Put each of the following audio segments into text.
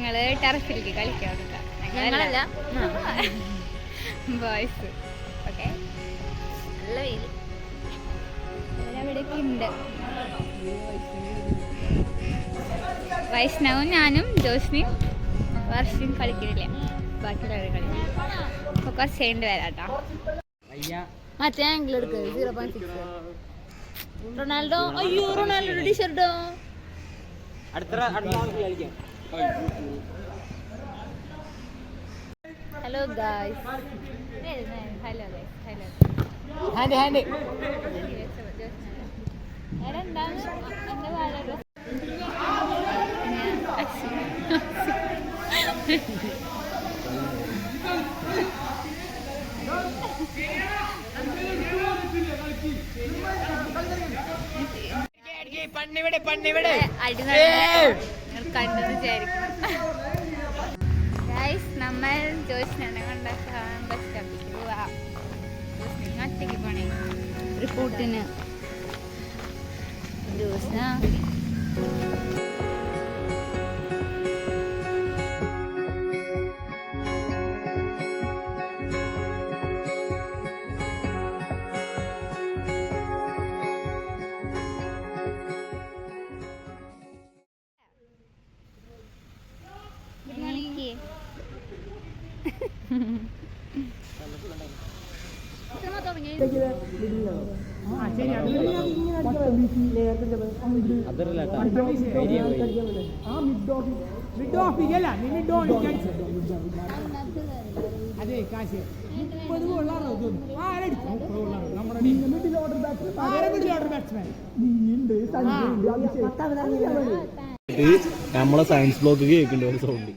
ഞങ്ങള് ടെറസിലേക്ക് കളിക്കാൻ ഞങ്ങളല്ല ബോയ്സ്. ഓക്കെ, നല്ല വെയിൽ അവിടെയൊക്കെ ഉണ്ട്. വൈഷ്ണവും ഞാനും ജോസ്നിയും വർഷയും കളിക്കുന്നില്ല, ബാക്കിയുള്ളവർ കളിക്കും. അപ്പൊ കുറച്ച് കഴിഞ്ഞിട്ട് വരാട്ടോ. മറ്റേ ആംഗിൾ എടുക്ക് 0.6. റൊണാൾഡോ, അയ്യോ റൊണാൾഡോയുടെ ടീഷർട്ടോ. Hello guys. ഹലോ ഹലോ കണ്ടു വിചാരിക്കണം. നമ്മൾ ജോസ്നെ കൊണ്ടാക്കാൻ ബസ് സ്റ്റോപ്പിലേക്ക് പോവാം. ജോസ്ന ഒറ്റയ്ക്ക് പോണേ ഒരു കൂട്ടിന്. ജോസ്ന അതെ കാശ് 30 നമ്മളെ സയൻസ് ബ്ലോക്ക് കേൾക്കണ്ട ഒരു സൗണ്ട്.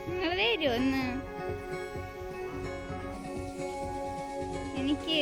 നിങ്ങൾ വരുമോ ഒന്ന്? എനിക്ക്